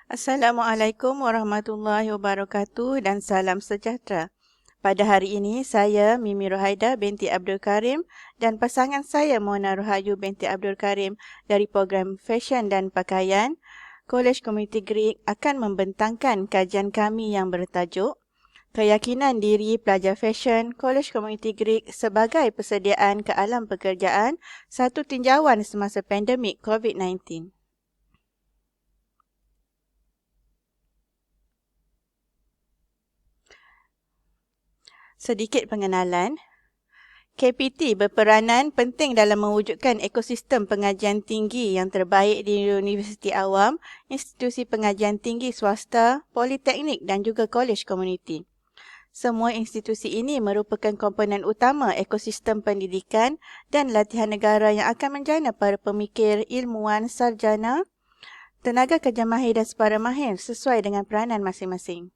Assalamualaikum warahmatullahi wabarakatuh dan salam sejahtera. Pada hari ini, saya Mimi Rohaida binti Abdul Karim dan pasangan saya Mona Rohayu binti Abdul Karim dari program Fashion dan Pakaian, College Community Greek akan membentangkan kajian kami yang bertajuk Keyakinan Diri Pelajar Fashion College Community Greek sebagai persediaan ke alam pekerjaan, satu tinjauan semasa pandemik COVID-19. Sedikit pengenalan. KPT berperanan penting dalam mewujudkan ekosistem pengajian tinggi yang terbaik di universiti awam, institusi pengajian tinggi swasta, politeknik dan juga kolej komuniti. Semua institusi ini merupakan komponen utama ekosistem pendidikan dan latihan negara yang akan menjana para pemikir, ilmuwan, sarjana, tenaga kerja mahir dan separa mahir sesuai dengan peranan masing-masing.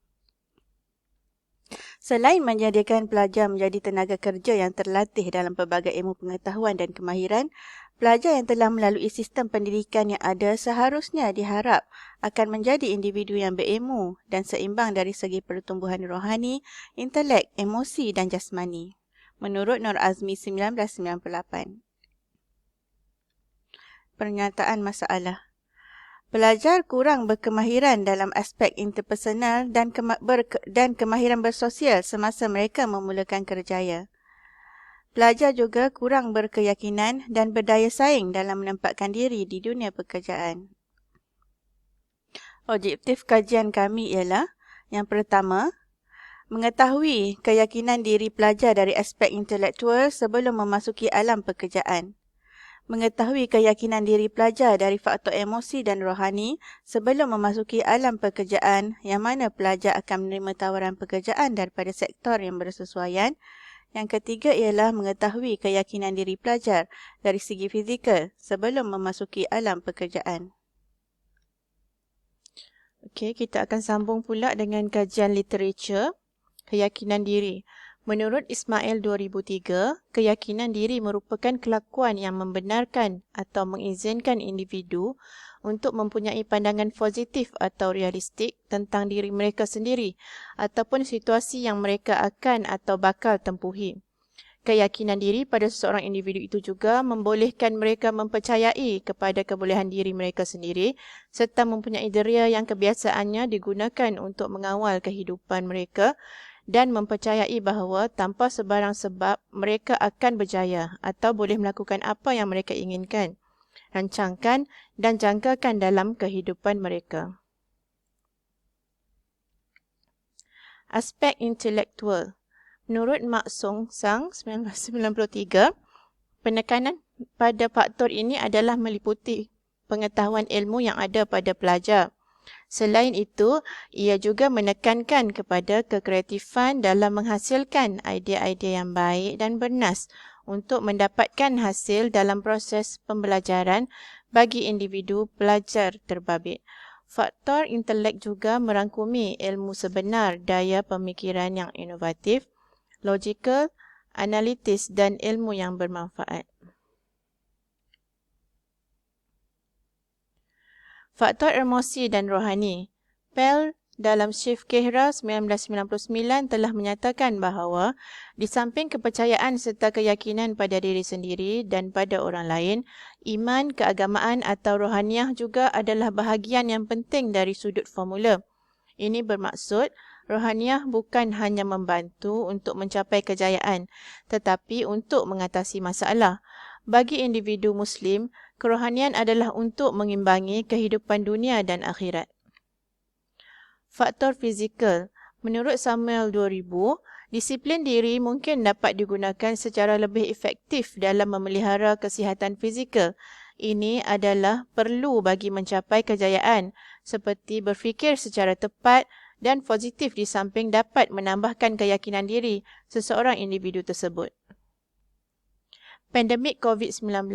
Selain menyediakan pelajar menjadi tenaga kerja yang terlatih dalam pelbagai ilmu pengetahuan dan kemahiran, pelajar yang telah melalui sistem pendidikan yang ada seharusnya diharap akan menjadi individu yang berilmu dan seimbang dari segi pertumbuhan rohani, intelek, emosi dan jasmani. Menurut Nur Azmi 1998. Pernyataan masalah. Pelajar kurang berkemahiran dalam aspek interpersonal dan kemahiran bersosial semasa mereka memulakan kerjaya. Pelajar juga kurang berkeyakinan dan berdaya saing dalam menempatkan diri di dunia pekerjaan. Objektif kajian kami ialah, yang pertama, mengetahui keyakinan diri pelajar dari aspek intelektual sebelum memasuki alam pekerjaan. Mengetahui keyakinan diri pelajar dari faktor emosi dan rohani sebelum memasuki alam pekerjaan yang mana pelajar akan menerima tawaran pekerjaan daripada sektor yang bersesuaian. Yang ketiga ialah mengetahui keyakinan diri pelajar dari segi fizikal sebelum memasuki alam pekerjaan. Okey, kita akan sambung pula dengan kajian literature, keyakinan diri. Menurut Ismail 2003, keyakinan diri merupakan kelakuan yang membenarkan atau mengizinkan individu untuk mempunyai pandangan positif atau realistik tentang diri mereka sendiri ataupun situasi yang mereka akan atau bakal tempuhi. Keyakinan diri pada seseorang individu itu juga membolehkan mereka mempercayai kepada kebolehan diri mereka sendiri serta mempunyai deria yang kebiasaannya digunakan untuk mengawal kehidupan mereka dan mempercayai bahawa tanpa sebarang sebab mereka akan berjaya atau boleh melakukan apa yang mereka inginkan, rancangkan dan jangkakan dalam kehidupan mereka. Aspek intelektual. Menurut Mak Song Sang 1993, penekanan pada faktor ini adalah meliputi pengetahuan ilmu yang ada pada pelajar. Selain itu, ia juga menekankan kepada kekreatifan dalam menghasilkan idea-idea yang baik dan bernas untuk mendapatkan hasil dalam proses pembelajaran bagi individu pelajar terbabit. Faktor intelek juga merangkumi ilmu sebenar, daya pemikiran yang inovatif, logikal, analitis dan ilmu yang bermanfaat. Faktor emosi dan rohani. Pell dalam Shift Kehra 1999 telah menyatakan bahawa di samping kepercayaan serta keyakinan pada diri sendiri dan pada orang lain, iman, keagamaan atau rohaniah juga adalah bahagian yang penting dari sudut formula. Ini bermaksud, rohaniah bukan hanya membantu untuk mencapai kejayaan, tetapi untuk mengatasi masalah. Bagi individu Muslim, kerohanian adalah untuk mengimbangi kehidupan dunia dan akhirat. Faktor fizikal. Menurut Samuel 2000, disiplin diri mungkin dapat digunakan secara lebih efektif dalam memelihara kesihatan fizikal. Ini adalah perlu bagi mencapai kejayaan, seperti berfikir secara tepat dan positif di samping dapat menambahkan keyakinan diri seseorang individu tersebut. Pandemik COVID-19.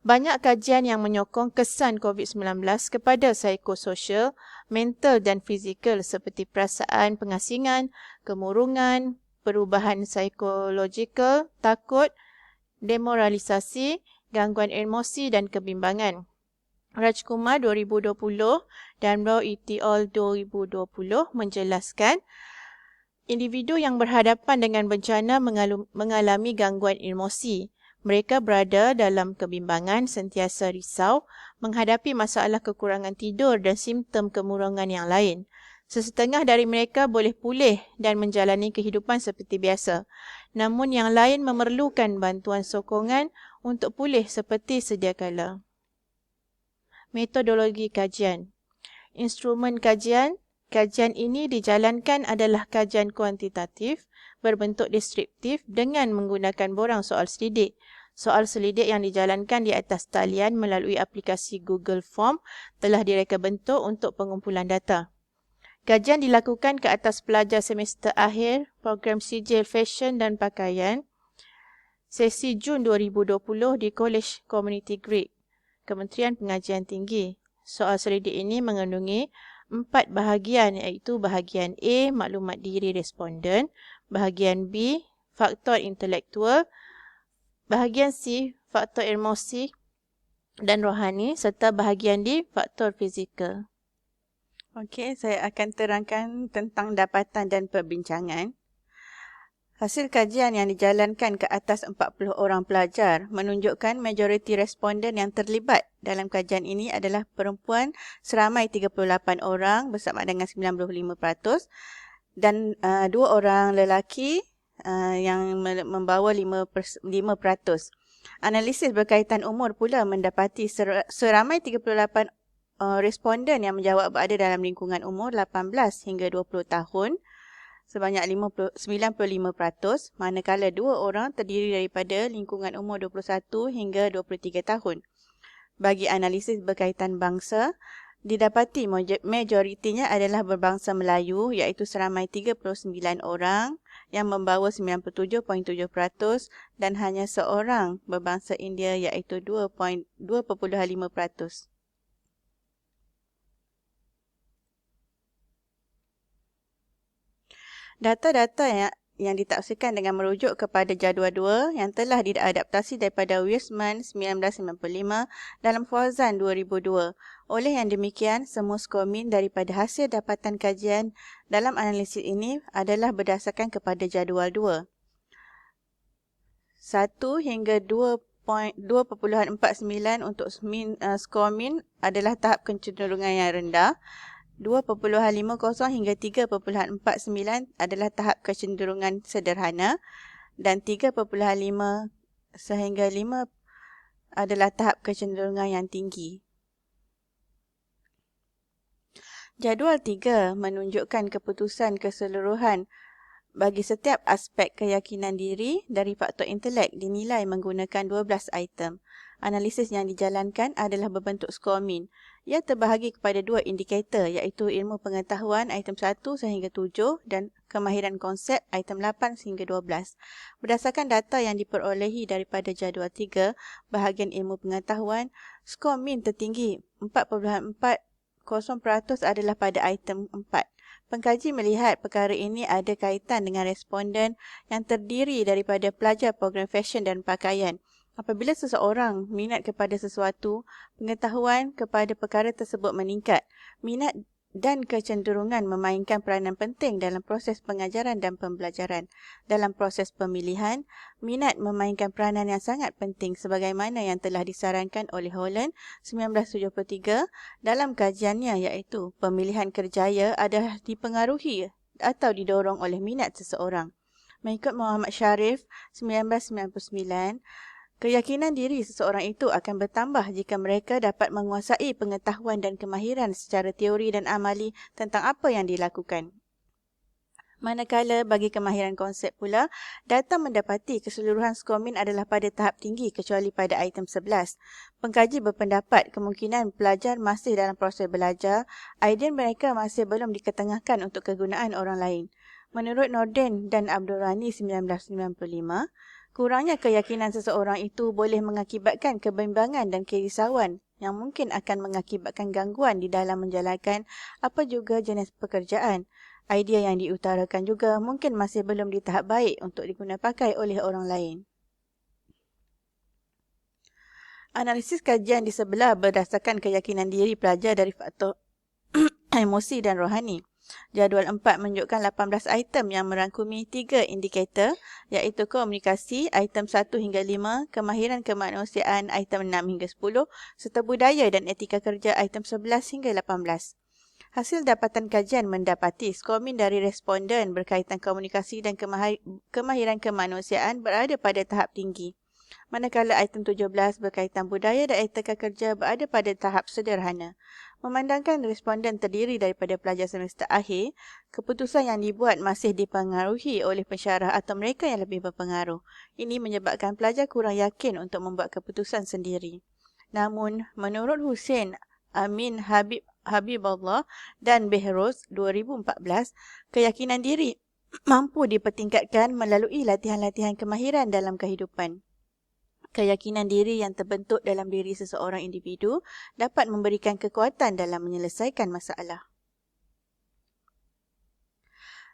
Banyak kajian yang menyokong kesan COVID-19 kepada psikososial, mental dan fizikal seperti perasaan pengasingan, kemurungan, perubahan psikologikal, takut, demoralisasi, gangguan emosi dan kebimbangan. Rajkumar 2020 dan Rao et al. 2020 menjelaskan individu yang berhadapan dengan bencana mengalami gangguan emosi. Mereka berada dalam kebimbangan, sentiasa risau, menghadapi masalah kekurangan tidur dan simptom kemurungan yang lain. Sesetengah dari mereka boleh pulih dan menjalani kehidupan seperti biasa. Namun yang lain memerlukan bantuan sokongan untuk pulih seperti sedia kala. Metodologi kajian. Instrumen kajian. Kajian ini dijalankan adalah kajian kuantitatif berbentuk deskriptif dengan menggunakan borang soal selidik. Soal selidik yang dijalankan di atas talian melalui aplikasi Google Form telah direka bentuk untuk pengumpulan data. Kajian dilakukan ke atas pelajar semester akhir program sijil fashion dan pakaian sesi Jun 2020 di College Community Grid, Kementerian Pengajian Tinggi. Soal selidik ini mengandungi 4 bahagian iaitu bahagian A, maklumat diri responden, bahagian B, faktor intelektual, bahagian C, faktor emosi dan rohani serta bahagian D, faktor fizikal. Okey, saya akan terangkan tentang dapatan dan perbincangan. Hasil kajian yang dijalankan ke atas 40 orang pelajar menunjukkan majoriti responden yang terlibat dalam kajian ini adalah perempuan seramai 38 orang bersama dengan 95% dan 2 orang lelaki yang membawa 5%. Analisis berkaitan umur pula mendapati seramai 38 responden yang menjawab berada dalam lingkungan umur 18 hingga 20 tahun sebanyak 95%, manakala 2 orang terdiri daripada lingkungan umur 21 hingga 23 tahun. Bagi analisis berkaitan bangsa, didapati majoritinya adalah berbangsa Melayu iaitu seramai 39 orang yang membawa 97.7% dan hanya seorang berbangsa India iaitu 2.5%. Data-data yang ditafsirkan dengan merujuk kepada jadual 2 yang telah diadaptasi daripada Wirsman 1995 dalam Fauzan 2002. Oleh yang demikian, semua skor min daripada hasil dapatan kajian dalam analisis ini adalah berdasarkan kepada jadual 2. 1 hingga 2.49 untuk skor min adalah tahap kecenderungan yang rendah. 2.50 hingga 3.49 adalah tahap kecenderungan sederhana dan 3.5 sehingga 5 adalah tahap kecenderungan yang tinggi. Jadual 3 menunjukkan keputusan keseluruhan bagi setiap aspek keyakinan diri dari faktor intelek dinilai menggunakan 12 item. Analisis yang dijalankan adalah berbentuk skor min. Ia terbahagi kepada 2 indikator iaitu ilmu pengetahuan item 1 sehingga 7 dan kemahiran konsep item 8 sehingga 12. Berdasarkan data yang diperolehi daripada jadual 3 bahagian ilmu pengetahuan, skor min tertinggi 4.40% adalah pada item 4. Pengkaji melihat perkara ini ada kaitan dengan responden yang terdiri daripada pelajar program fashion dan pakaian. Apabila seseorang minat kepada sesuatu, pengetahuan kepada perkara tersebut meningkat. Minat dan kecenderungan memainkan peranan penting dalam proses pengajaran dan pembelajaran. Dalam proses pemilihan, minat memainkan peranan yang sangat penting sebagaimana yang telah disarankan oleh Holland 1973 dalam kajiannya iaitu pemilihan kerjaya adalah dipengaruhi atau didorong oleh minat seseorang. Mengikut Muhammad Sharif 1999, keyakinan diri seseorang itu akan bertambah jika mereka dapat menguasai pengetahuan dan kemahiran secara teori dan amali tentang apa yang dilakukan. Manakala bagi kemahiran konsep pula, data mendapati keseluruhan skor min adalah pada tahap tinggi kecuali pada item 11. Pengkaji berpendapat kemungkinan pelajar masih dalam proses belajar, idea mereka masih belum diketengahkan untuk kegunaan orang lain. Menurut Norden dan Abdul Rani 1995, kurangnya keyakinan seseorang itu boleh mengakibatkan kebimbangan dan kerisauan yang mungkin akan mengakibatkan gangguan di dalam menjalankan apa juga jenis pekerjaan. Idea yang diutarakan juga mungkin masih belum di tahap baik untuk digunapakai oleh orang lain. Analisis kajian di sebelah berdasarkan keyakinan diri pelajar dari faktor emosi dan rohani. Jadual 4 menunjukkan 18 item yang merangkumi 3 indikator iaitu komunikasi item 1 hingga 5, kemahiran kemanusiaan item 6 hingga 10 serta budaya dan etika kerja item 11 hingga 18. Hasil dapatan kajian mendapati skor min dari responden berkaitan komunikasi dan kemahiran kemanusiaan berada pada tahap tinggi. Manakala item 17 berkaitan budaya dan etika kerja berada pada tahap sederhana. Memandangkan responden terdiri daripada pelajar semester akhir, keputusan yang dibuat masih dipengaruhi oleh pensyarah atau mereka yang lebih berpengaruh. Ini menyebabkan pelajar kurang yakin untuk membuat keputusan sendiri. Namun, menurut Hussein Amin Habibullah dan Behrouz 2014, keyakinan diri mampu dipertingkatkan melalui latihan-latihan kemahiran dalam kehidupan. Keyakinan diri yang terbentuk dalam diri seseorang individu dapat memberikan kekuatan dalam menyelesaikan masalah.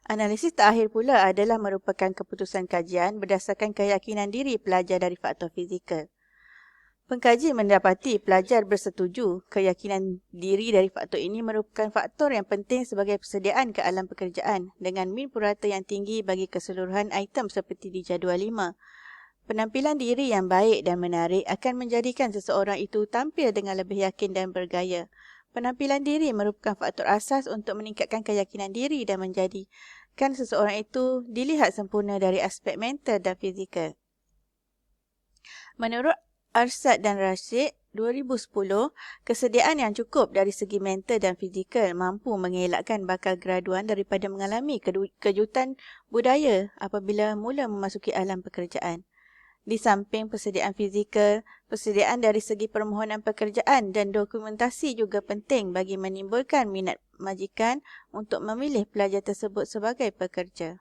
Analisis terakhir pula adalah merupakan keputusan kajian berdasarkan keyakinan diri pelajar dari faktor fizikal. Pengkaji mendapati pelajar bersetuju keyakinan diri dari faktor ini merupakan faktor yang penting sebagai persediaan ke alam pekerjaan dengan min purata yang tinggi bagi keseluruhan item seperti di jadual 5. Penampilan diri yang baik dan menarik akan menjadikan seseorang itu tampil dengan lebih yakin dan bergaya. Penampilan diri merupakan faktor asas untuk meningkatkan keyakinan diri dan menjadikan seseorang itu dilihat sempurna dari aspek mental dan fizikal. Menurut Arshad dan Rashid 2010, kesediaan yang cukup dari segi mental dan fizikal mampu mengelakkan bakal graduan daripada mengalami kejutan budaya apabila mula memasuki alam pekerjaan. Di samping persediaan fizikal, persediaan dari segi permohonan pekerjaan dan dokumentasi juga penting bagi menimbulkan minat majikan untuk memilih pelajar tersebut sebagai pekerja.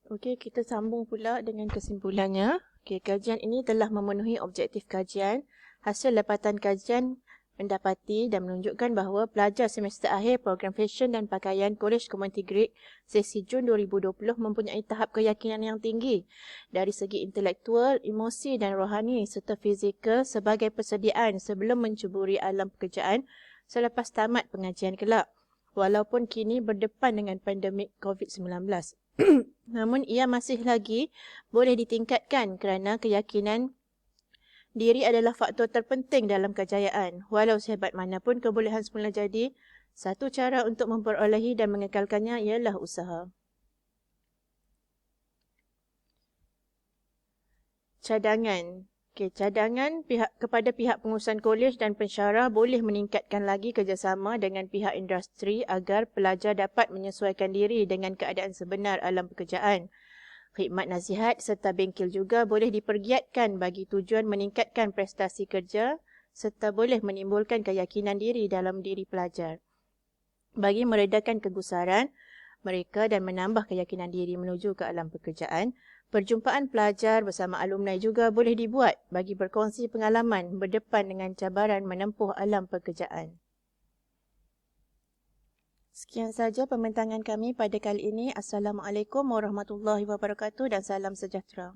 Okey, kita sambung pula dengan kesimpulannya. Okey, kajian ini telah memenuhi objektif kajian. Hasil dapatan kajian mendapati dan menunjukkan bahawa pelajar semester akhir program Fashion dan Pakaian Kolej Community Grade sesi Jun 2020 mempunyai tahap keyakinan yang tinggi dari segi intelektual, emosi dan rohani serta fizikal sebagai persediaan sebelum menceburi alam pekerjaan selepas tamat pengajian kelak. Walaupun kini berdepan dengan pandemik COVID-19. Namun ia masih lagi boleh ditingkatkan kerana keyakinan diri adalah faktor terpenting dalam kejayaan. Walau sehebat manapun kebolehan semula jadi, satu cara untuk memperolehi dan mengekalkannya ialah usaha. Cadangan. Cadangan kepada pihak pengurusan kolej dan pensyarah boleh meningkatkan lagi kerjasama dengan pihak industri agar pelajar dapat menyesuaikan diri dengan keadaan sebenar alam pekerjaan. Khidmat nasihat serta bengkel juga boleh dipergiatkan bagi tujuan meningkatkan prestasi kerja serta boleh menimbulkan keyakinan diri dalam diri pelajar. Bagi meredakan kegusaran mereka dan menambah keyakinan diri menuju ke alam pekerjaan, perjumpaan pelajar bersama alumni juga boleh dibuat bagi berkongsi pengalaman berdepan dengan cabaran menempuh alam pekerjaan. Sekian saja pembintangan kami pada kali ini. Assalamualaikum warahmatullahi wabarakatuh dan salam sejahtera.